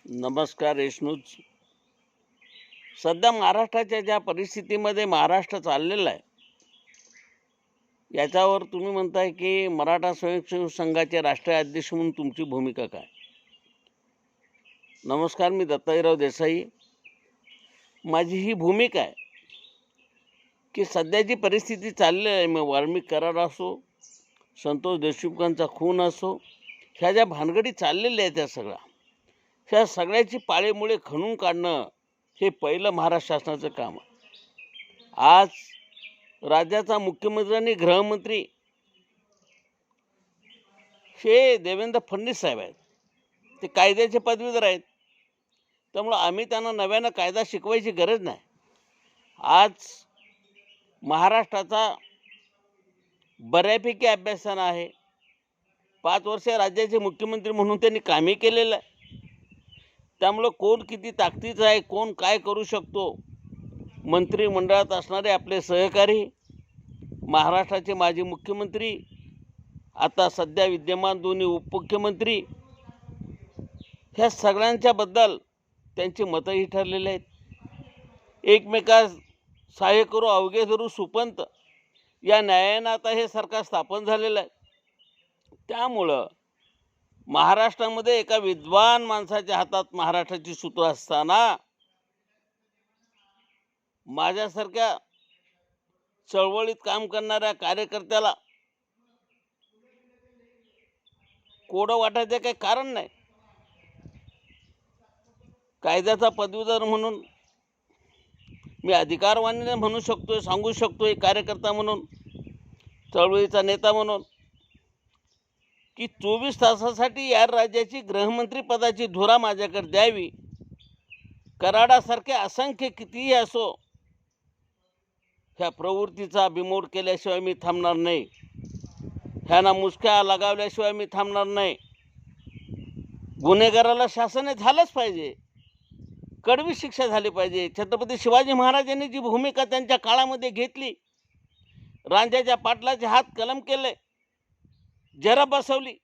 नमस्कार रेशनूज. सध्या महाराष्ट्राच्या ज्या परिस्थितीमध्ये महाराष्ट्र चाललेला आहे याच्यावर तुम्ही म्हणताय की मराठा स्वयंसेवक संघाचे राष्ट्रीय अध्यक्ष म्हणून तुमची भूमिका काय? नमस्कार, मी दत्ताजीराव देसाई. माझी ही भूमिका आहे की सध्याची परिस्थिती चालली आहे, मग वाल्मिक करार असो, संतोष देशमुखांचा खून असो, ह्या ज्या भानगडी चाललेल्या आहेत ह्या सगळ्याची पाळेमुळे खणून काढणं हे पहिलं महाराष्ट्र शासनाचं काम आहे. आज राज्याचा मुख्यमंत्री आणि गृहमंत्री हे देवेंद्र फडणवीस साहेब आहेत. ते कायद्याचे पदवीधर आहेत, त्यामुळं आम्ही त्यांना नव्यानं कायदा शिकवायची गरज नाही. आज महाराष्ट्राचा बऱ्यापैकी अभ्यासानं आहे. 5 वर्ष राज्याचे मुख्यमंत्री म्हणून त्यांनी कामही केलेलं आहे. त्यामुळं कोण किती ताकदीचं आहे, कोण काय करू शकतो, मंत्रिमंडळात असणारे आपले सहकारी, महाराष्ट्राचे माजी मुख्यमंत्री, आता सध्या विद्यमान दोन्ही उपमुख्यमंत्री, ह्या सगळ्यांच्याबद्दल त्यांची मतंही ठरलेली आहेत. एकमेकास सहाय्य करू अवघे धरू सुपंत या न्यायानं आता हे सरकार स्थापन झालेलं आहे. त्यामुळं महाराष्ट्रामध्ये एका विद्वान माणसाच्या हातात महाराष्ट्राची सूत्र असताना माझ्यासारख्या चळवळीत काम करणाऱ्या कार्यकर्त्याला कोडं वाटायचं काही कारण नाही. कायद्याचा पदवीधर म्हणून मी अधिकारवाणीने म्हणू शकतोय, सांगू शकतोय, कार्यकर्ता म्हणून, चळवळीचा नेता म्हणून, की 24 तासासाठी या राज्याची गृहमंत्री पदाची धुरा माझ्याकडे द्यावी. कराडासारखे असंख्य कितीही असो, ह्या प्रवृत्तीचा बिमोड केल्याशिवाय मी थांबणार नाही. ह्यांना मुसक्या लगावल्याशिवाय मी थांबणार नाही. गुन्हेगाराला शासन झालंच पाहिजे, कडवी शिक्षा झाली पाहिजे. छत्रपती शिवाजी महाराजांनी जी भूमिका त्यांच्या काळामध्ये घेतली, रांजाच्या पाटलाचे हात कलम केले, जरा बसवली.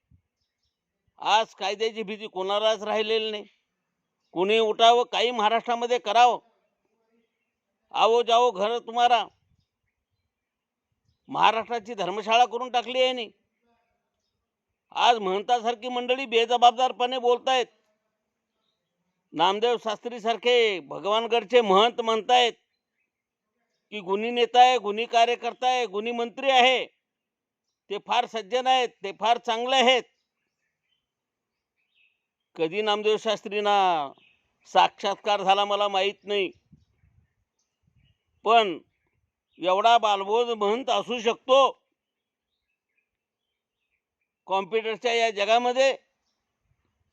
आज कायद्याची भीती कोणालाच राहिलेली नाही. कुणी उठावं, काही महाराष्ट्रामध्ये करावं, आवो जाओ घर तुम्हारा, महाराष्ट्राची धर्मशाळा करून टाकली आहे. नाही, आज महंतासारखी मंडळी बेजबाबदारपणे बोलतायत. नामदेव शास्त्री सारखे भगवानगडचे महंत म्हणतायत की गुणी नेता आहे, गुणी कार्यकर्ता आहे, गुणी मंत्री आहे, ते फार सज्जन आहेत, ते फार चांगले आहेत. कधी नामदेव शास्त्रींना साक्षात्कार झाला मला माहीत नाही, पण एवढा बालबोध महंत असू शकतो कॉम्प्युटरच्या या जगामध्ये,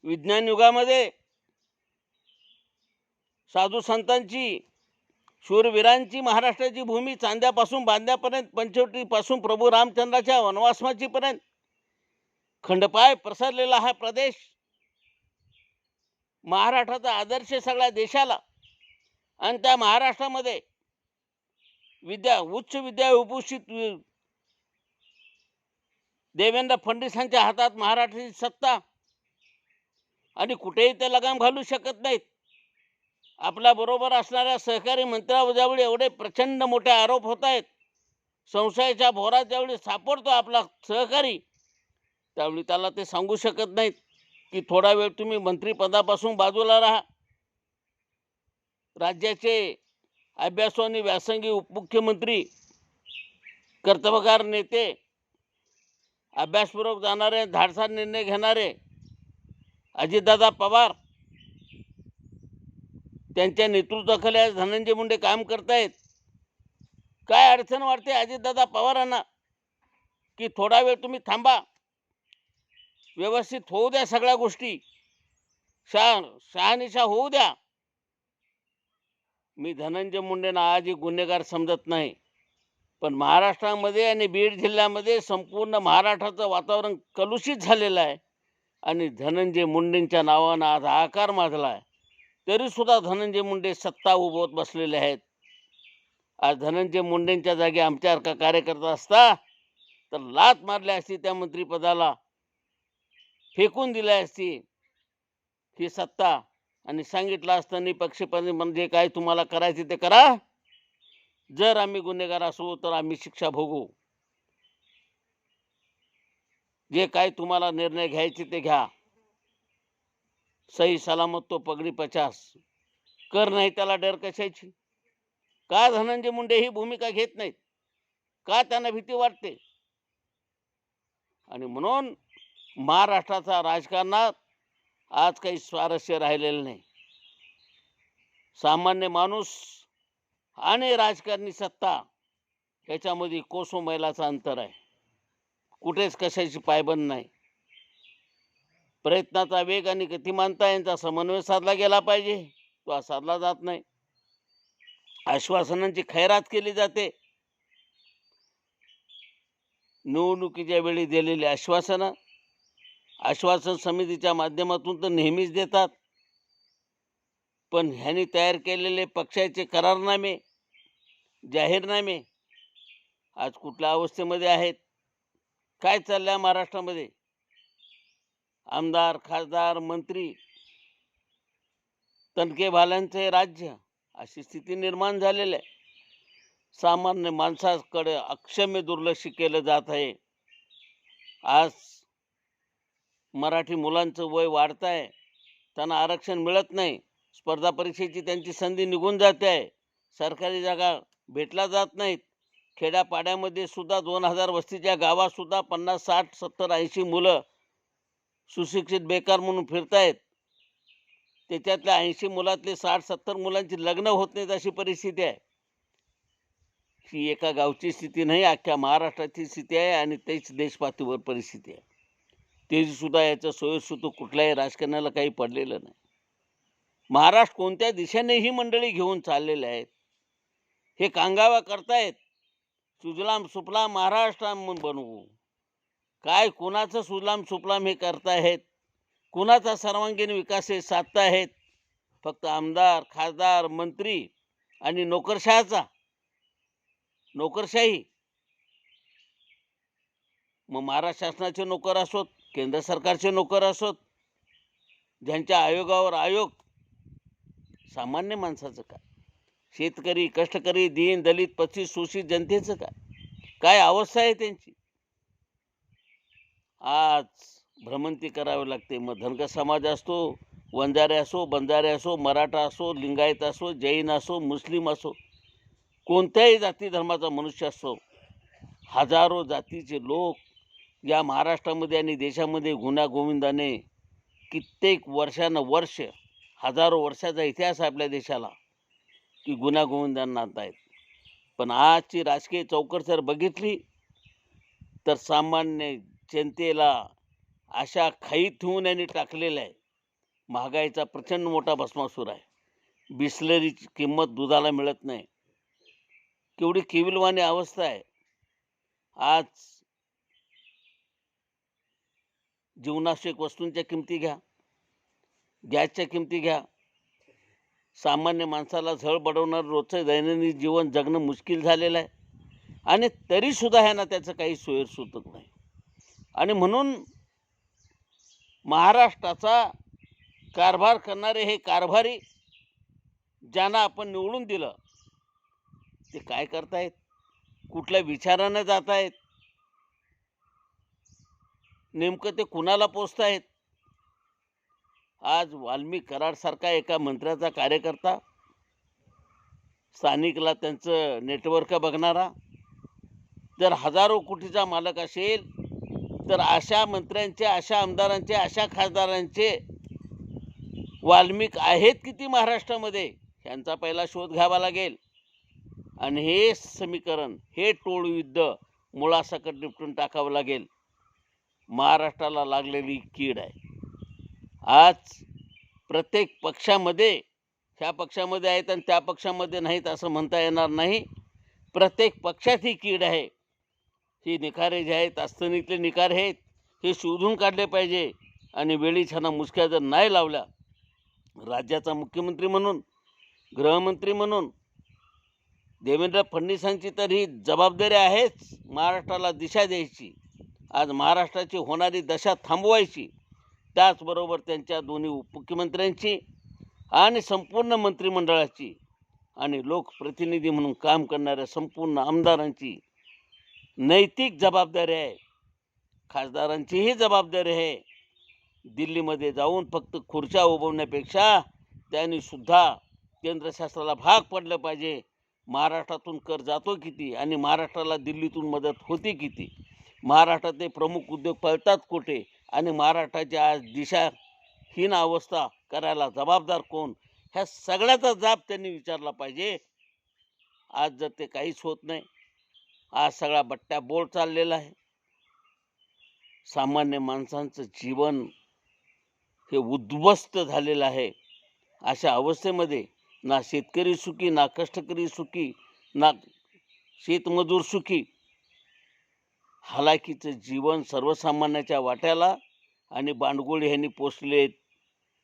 विज्ञान युगामध्ये, साधू संतांची, शूरवीरांची महाराष्ट्राची भूमी चांद्यापासून बांध्यापर्यंत, पंचवटीपासून प्रभू रामचंद्राच्या वनवासमाचीपर्यंत खंडपाय पसरलेला हा प्रदेश, महाराष्ट्राचा आदर्श सगळ्या देशाला. आणि त्या महाराष्ट्रामध्ये उच्च विद्याभूषित देवेंद्र फडणवीसांच्या हातात महाराष्ट्राची सत्ता, आणि कुठेही ते लगाम घालू शकत नाहीत. आपल्या बरोबर असणाऱ्या सहकारी मंत्र्यावर ज्यावेळी एवढे प्रचंड मोठे आरोप होत आहेत, संशयाच्या भोरात ज्यावेळी सापडतो आपला सहकारी, त्यावेळी त्याला ते सांगू शकत नाहीत की थोडा वेळ तुम्ही मंत्रिपदापासून बाजूला राहा. राज्याचे अभ्यासू आणि व्यासंगी उपमुख्यमंत्री, कर्तव्यगार नेते, अभ्यासपूर्वक जाणारे, धाडसा निर्णय घेणारे अजितदादा पवार, त्यांच्या नेतृत्वाखाली आज धनंजय मुंडे काम करतायत. काय अडचण वाटते अजितदादा पवारांना की थोडा वेळ तुम्ही थांबा, व्यवस्थित होऊ द्या, सगळ्या गोष्टी शहानिशा होऊ द्या. मी धनंजय मुंडेंना आजही गुन्हेगार समजत नाही, पण महाराष्ट्रामध्ये आणि बीड जिल्ह्यामध्ये संपूर्ण महाराष्ट्राचं वातावरण कलुषित झालेलं आहे आणि धनंजय मुंडेंच्या नावानं आज आकार माजला आहे. तरीसुद्धा धनंजय मुंडे सत्ता उभवत बसलेले आहेत. आज धनंजय मुंडेंच्या जागी आमच्यासारखा कार्यकर्ता असता तर लात मारली असती, त्या मंत्रिपदाला फेकून दिली असती. ही सत्ता आणि सांगितलं असतं निपक्षपाती म्हणजे काय, तुम्हाला करायचे ते करा, जर आम्ही गुन्हेगार असू तर आम्ही शिक्षा भोगू, जे काय तुम्हाला निर्णय घ्यायचे ते घ्या, सही सलामत तो पगडी 50, कर नाही त्याला डर कशाची. का धनंजय मुंडे ही भूमिका घेत नाहीत, का त्यांना भीती वाटते. आणि म्हणून महाराष्ट्राच्या राजकारणात आज काही स्वारस्य राहिलेलं नाही. सामान्य माणूस आणि राजकारणी सत्ता याच्यामध्ये कोसो मैलाचा अंतर आहे. कुठेच कशाची पायबंद नाही. प्रयत्नाचा वेग आणि गतिमानता यांचा समन्वय साधला गेला पाहिजे, तो साधला जात नाही. आश्वासनांची खैरात केली जाते. निवडणुकीच्या वेळी दिलेली आश्वासन समितीच्या माध्यमातून तर नेहमीच देतात, पण ह्यांनी तयार केलेले पक्षाचे करारनामे, जाहीरनामे आज कुठल्या अवस्थेमध्ये आहेत. काय चाललंय महाराष्ट्रामध्ये. आमदार, खासदार, मंत्री, तणकेभाल्यांचे राज्य, अशी स्थिती निर्माण झालेली आहे. सामान्य माणसाकडे अक्षम्य दुर्लक्ष केलं जात आहे. आज मराठी मुलांचं वय वाढत आहे, त्यांना आरक्षण मिळत नाही. स्पर्धा परीक्षेची त्यांची संधी निघून जाते आहे. सरकारी जागा भेटल्या जात नाहीत. खेड्यापाड्यामध्ये सुद्धा 2000 वस्तीच्या गावात सुद्धा 50, 60, 70, 80 मुलं सुशिक्षित बेकार म्हणून फिरतायत. त्याच्यातल्या 80 मुलातले 60-70 मुलांची लग्न होत नाहीत, अशी परिस्थिती आहे. ही एका गावची स्थिती नाही, अख्ख्या महाराष्ट्राची स्थिती आहे. आणि तेच देशपातळीवर परिस्थिती आहे. तरी सुद्धा याचं सोयीसुद्धा कुठल्याही राजकारणाला काही पडलेलं नाही. महाराष्ट्र कोणत्या दिशेने ही मंडळी घेऊन चाललेले आहेत, हे कांगावा करतायत. सुजलाम सुफलाम महाराष्ट्र बनवू, काय कुणाचं सुजलाम सुफलाम हे करतायत, कुणाचा सर्वांगीण विकास हे साधतायत. फक्त आमदार, खासदार, मंत्री आणि नोकरशाही. मग महाराष्ट्र शासनाचे नोकर असोत, केंद्र सरकारचे नोकर असोत, ज्यांच्या आयोगावर आयोग, सामान्य माणसाचं काय, शेतकरी, कष्टकरी, दीन दलित, पछीत शोषित जनतेचं काय अवस्था आहे त्यांची. आज भ्रमंती करावी लागते. मग धनगर समाज असतो, वंजारे असो, बंजारे असो, मराठा असो, लिंगायत असो, जैन असो, मुस्लिम असो, कोणत्याही जाती धर्माचा मनुष्य असो, हजारो जातीचे लोक या महाराष्ट्रामध्ये आणि देशामध्ये गुण्यागोविंदाने कित्येक वर्ष, हजारो वर्षाचा इतिहास आपल्या देशाला, की गुण्यागोविंदांना आणतायत. पण आजची राजकीय चौकट जर बघितली तर सामान्य जनतेला अशा खाईत ठेवून यांनी टाकलेलं आहे. महागाईचा प्रचंड मोठा भस्मासूर आहे. बिस्लरीची किंमत दुधाला मिळत नाही. केवढी केविलवाणी अवस्था आहे. आज जीवनावश्यक वस्तूंच्या किमती घ्या, गॅसच्या किमती घ्या, सामान्य माणसाला झळ बडवणार रोजचं दैनंदिन जीवन जगणं मुश्किल झालेलं आहे. आणि तरीसुद्धा ह्यांना त्याचं काही सोयीसुद्धा नाही. आणि म्हणून महाराष्ट्राचा कारभार करणारे हे कारभारी, ज्यांना आपण निवडून दिलं, ते काय करतायत, कुठल्या विचारानं जात आहेत, नेमकं ते कुणाला पोचतायत. आज वाल्मिक कराडसारखा एका मंत्र्याचा कार्यकर्ता, स्थानिकला त्यांचं नेटवर्क बघणारा, जर हजारो कोटीचा मालक असेल तर अशा मंत्र्यांचे, अशा आमदारांचे, अशा खासदारांचे वाल्मिक आहेत किती महाराष्ट्रामध्ये, ह्यांचा पहिला शोध घ्यावा लागेल. आणि हे समीकरण, हे टोळयुद्ध मुळासकट निपटून टाकावं लागेल. महाराष्ट्राला लागलेली कीड आहे. आज प्रत्येक पक्षामध्ये, ह्या पक्षामध्ये आहेत आणि त्या पक्षामध्ये नाहीत असं म्हणता येणार नाही. प्रत्येक पक्षात ही कीड आहे. ही निखारे जे आहेत, अस्थनीतले निखारे आहेत, हे शोधून काढले पाहिजे. आणि वेळी छाना मुसक्या जर नाही लावल्या, राज्याचा मुख्यमंत्री म्हणून, गृहमंत्री म्हणून देवेंद्र फडणवीसांची तर ही जबाबदारी आहेच, महाराष्ट्राला दिशा द्यायची, आज महाराष्ट्राची होणारी दशा थांबवायची. त्याचबरोबर त्यांच्या दोन्ही उपमुख्यमंत्र्यांची आणि संपूर्ण मंत्रिमंडळाची आणि लोकप्रतिनिधी म्हणून काम करणाऱ्या संपूर्ण आमदारांची नैतिक जबाबदारी आहे. खासदारांचीही जबाबदारी आहे. दिल्लीमध्ये जाऊन फक्त खुर्च्या उभवण्यापेक्षा त्यांनी सुद्धा केंद्र शासनाला भाग पडलं पाहिजे. महाराष्ट्रातून कर जातो किती आणि महाराष्ट्राला दिल्लीतून मदत होते किती, महाराष्ट्रातले प्रमुख उद्योग पळतात कुठे आणि महाराष्ट्राची आज दिशाहीन अवस्था करायला जबाबदार कोण, ह्या सगळ्याचा जाब त्यांनी विचारला पाहिजे. आज जर ते काहीच होत नाही, आज सगळा बट्ट्या बोळ चाललेला आहे. सामान्य माणसांचं जीवन हे उद्ध्वस्त झालेलं आहे. अशा अवस्थेमध्ये ना शेतकरी सुखी, ना कष्टकरी सुखी, ना शेतमजूर सुखी. हालाकीचं जीवन सर्वसामान्याच्या वाट्याला आणि बांडगुळे ह्यांनी पोचलेत.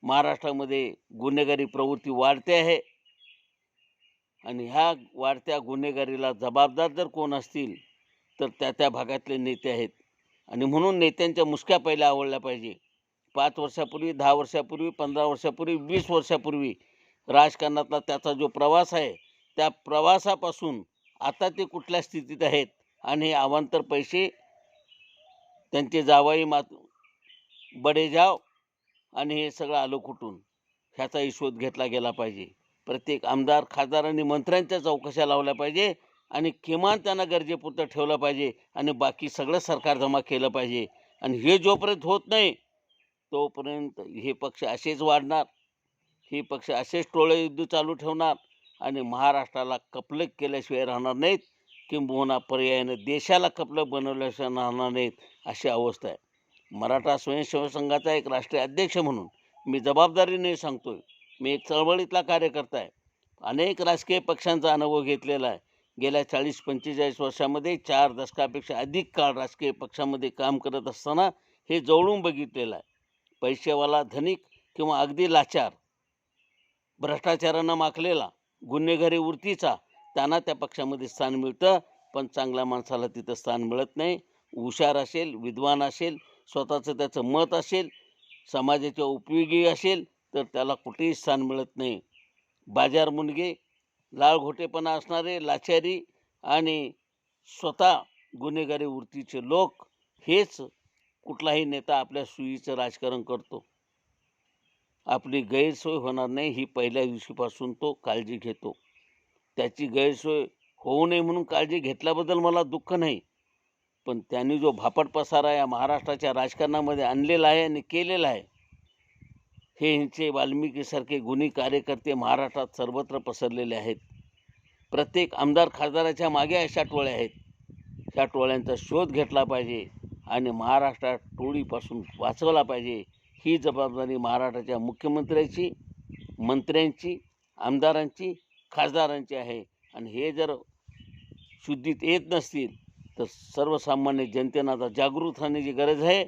महाराष्ट्रामध्ये गुन्हेगारी प्रवृत्ती वाढते आहे आणि ह्या वाढत्या गुन्हेगारीला जबाबदार जर कोण असतील तर त्या भागातले नेते आहेत. आणि म्हणून नेत्यांच्या मुसक्या पहिल्या आवडल्या पाहिजे. 5 वर्षापूर्वी, 10 वर्षापूर्वी, 15 वर्षापूर्वी, 20 वर्षापूर्वी राजकारणातला त्याचा जो प्रवास आहे, त्या प्रवासापासून आता ते कुठल्या स्थितीत आहेत आणि हे अवांतर पैसे त्यांचे जावाई बडेजाव आणि हे सगळं आलं कुठून, ह्याचाही शोध घेतला गेला पाहिजे. प्रत्येक आमदार, खासदार आणि मंत्र्यांच्या चौकशा लावल्या पाहिजे आणि किमान त्यांना गरजेपुरतं ठेवलं पाहिजे आणि बाकी सगळं सरकार जमा केलं पाहिजे. आणि हे जोपर्यंत होत नाही तोपर्यंत हे पक्ष असेच वाढणार, हे पक्ष असेच टोळे युद्ध चालू ठेवणार आणि महाराष्ट्राला कपलक केल्याशिवाय राहणार नाहीत, किंबहुना पर्यायाने देशाला कपलक बनवल्याशिवाय राहणार नाहीत, अशी अवस्था आहे. मराठा स्वयंसेवक संघाचा एक राष्ट्रीय अध्यक्ष म्हणून मी जबाबदारीने सांगतोय, मी एक चळवळीतला कार्यकर्ता आहे. अनेक राजकीय पक्षांचा अनुभव घेतलेला आहे. गेल्या 40-45 वर्षामध्ये 4 दशकापेक्षा अधिक काळ राजकीय पक्षामध्ये काम करत असताना हे जवळून बघितलेलं आहे. पैसेवाला, धनिक किंवा अगदी लाचार, भ्रष्टाचारानं माखलेला, गुन्हेगारी वृत्तीचा, त्यांना त्या पक्षामध्ये स्थान मिळतं, पण चांगल्या माणसाला तिथं स्थान मिळत नाही. हुशार असेल, विद्वान असेल, स्वतःचं त्याचं मत असेल, समाजाच्या उपयोगी असेल तर त्याला कुठेही स्थान मिळत नाही. बाजार मुनगे, लाळघोटेपणा असणारे, लाचारी आणि स्वतः गुन्हेगारी वृत्तीचे लोक हेच कुठलाही नेता आपल्या सोयीचं राजकारण करतो. आपली गैरसोय होणार नाही ही पहिल्या दिवशीपासून तो काळजी घेतो. त्याची गैरसोय होऊ नये म्हणून काळजी घेतल्याबद्दल मला दुःख नाही, पण त्यांनी जो भापट पसारा या महाराष्ट्राच्या राजकारणामध्ये आणलेला आहे आणि केलेला आहे, हे ह्यांचे वाल्मिकीसारखे गुणी कार्यकर्ते महाराष्ट्रात सर्वत्र पसरलेले आहेत. प्रत्येक आमदार, खासदाराच्या मागे अशा टोळ्या आहेत. त्या टोळ्यांचा शोध घेतला पाहिजे आणि महाराष्ट्रात टोळीपासून वाचवला पाहिजे. ही जबाबदारी महाराष्ट्राच्या मुख्यमंत्र्याची, मंत्र्यांची, आमदारांची, खासदारांची आहे. आणि हे जर शुद्धीत येत नसतील तर सर्वसामान्य जनतेनं आता जागृत होण्याची गरज आहे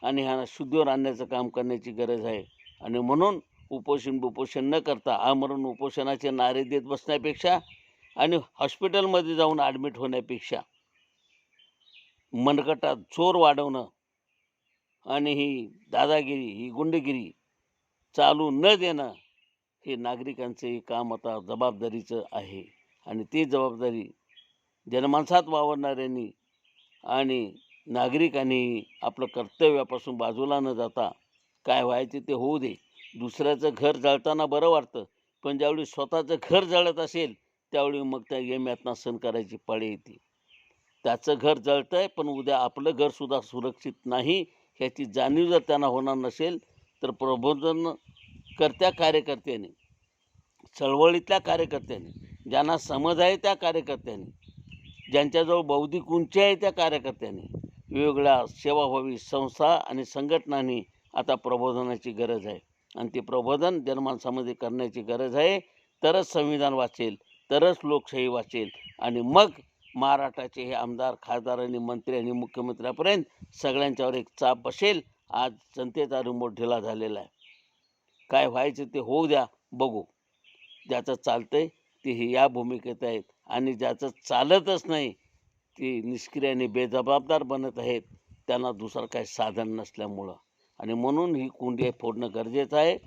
आणि ह्यांना शुद्धीवर आणण्याचं काम करण्याची गरज आहे. आणि म्हणून उपोषण न करता आमरण उपोषणाचे नारे देत बसण्यापेक्षा आणि हॉस्पिटलमध्ये जाऊन ॲडमिट होण्यापेक्षा मनगटात जोर वाढवणं आणि ही दादागिरी, ही गुंडगिरी चालू न देणं हे नागरिकांचे काम आता जबाबदारीचं आहे. आणि ती जबाबदारी जनमानसात वावरणाऱ्यांनी आणि नागरिकांनी आपलं कर्तव्यापासून बाजूला न जाता काय व्हायचे ते होऊ दे. दुसऱ्याचं घर जळताना बरं वाटतं, पण ज्यावेळी स्वतःचं घर जळत असेल त्यावेळी मग त्या यम्यातना सहन करायची पाळी येते. त्याचं घर जळतं आहे पण उद्या आपलं घरसुद्धा सुरक्षित नाही ह्याची जाणीव जर त्यांना होणार नसेल तर प्रबोधनकर्त्या कार्यकर्त्यांनी, चळवळीतल्या कार्यकर्त्यांनी, ज्यांना समज आहे त्या कार्यकर्त्यांनी, ज्यांच्याजवळ बौद्धिक उंची आहे त्या कार्यकर्त्यांनी, वेगवेगळ्या सेवाभावी संस्था आणि संघटनांनी आता प्रबोधनाची गरज आहे. आणि ते प्रबोधन जनमानसामध्ये करण्याची गरज आहे. तरच संविधान वाचेल, तरच लोकशाही वाचेल आणि मग महाराष्ट्राचे हे आमदार, खासदार आणि मंत्री आणि मुख्यमंत्र्यापर्यंत सगळ्यांच्यावर एक चाप बसेल. आज जनतेचा रिमोट ढिला झालेला आहे. काय व्हायचं ते होऊ द्या, बघू. ज्याचं चालतंय ते हे या भूमिकेत आहेत आणि ज्याचं चालतच नाही ते निष्क्रिय आणि बेजबाबदार बनत आहेत, त्यांना दुसरं काही साधन नसल्यामुळं. आणि म्हणून ही कुंडी फोडणं गरजेचं आहे.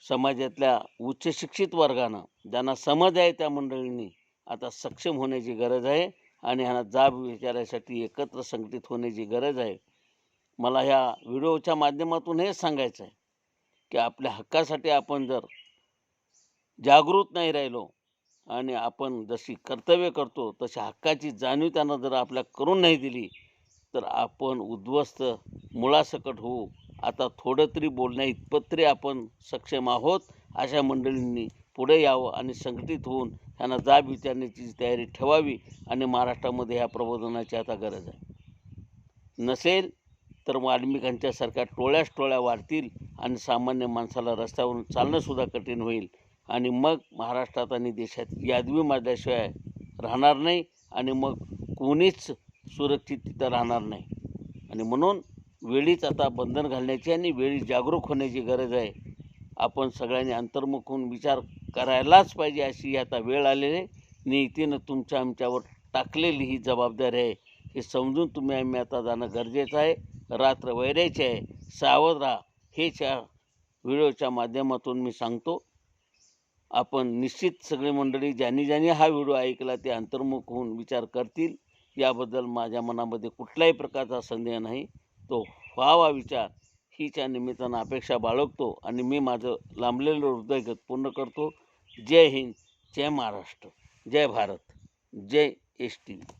समाजातल्या उच्च शिक्षित वर्गानं, ज्यांना समज आहे त्या मंडळींनी आता सक्षम होण्याची गरज आहे आणि ह्यांना जाब विचारायसाठी एकत्र संघटित होण्याची गरज आहे. मला ह्या व्हिडिओच्या माध्यमातून हेच सांगायचं आहे की आपल्या हक्कासाठी आपण जर जागृत नाही राहिलो आणि आपण जशी कर्तव्य करतो तशी हक्काची जाणीव त्यांना जर आपल्या करून नाही दिली तर आपण उद्ध्वस्त मुळासकट होऊ. आता थोडं तरी बोलण्या इतपत तरी आपण सक्षम आहोत. अशा मंडळींनी पुढे यावं आणि संघटित होऊन त्यांना जाब विचारण्याची तयारी ठेवावी आणि महाराष्ट्रामध्ये ह्या प्रबोधनाची आता गरज आहे. नसेल तर वाल्मिकांच्यासारख्या टोळ्या वाढतील आणि सामान्य माणसाला रस्त्यावरून चालणंसुद्धा कठीण होईल आणि मग महाराष्ट्रात आणि देशात यादवी माजल्याशिवाय राहणार नाही आणि मग कोणीच सुरक्षित तिथं राहणार नाही. आणि म्हणून वेळीच आता बंधन घालण्याची आणि वेळी जागरूक होण्याची गरज आहे. आपण सगळ्यांनी अंतर्मुख होऊन विचार करायलाच पाहिजे अशी आता वेळ आलेली आहे. नियतीनं तुमच्या आमच्यावर टाकलेली ही जबाबदारी आहे हे समजून तुम्ही आम्ही आता जाणं गरजेचं आहे. रात्र वैरायची आहे, सावध राहा हेच या व्हिडिओच्या माध्यमातून मी सांगतो. आपण निश्चित सगळी मंडळी ज्यांनी हा व्हिडिओ ऐकला ते अंतर्मुख होऊन विचार करतील याबद्दल माझ्या मनामध्ये कुठल्याही प्रकारचा संदेह नाही. तो व्हावा विचार हीच्या निमित्तानं अपेक्षा बाळगतो आणि मी माझं लांबलेलं हृदयगत पूर्ण करतो. जय हिंद, जय महाराष्ट्र, जय भारत, जय एस टी व्ही.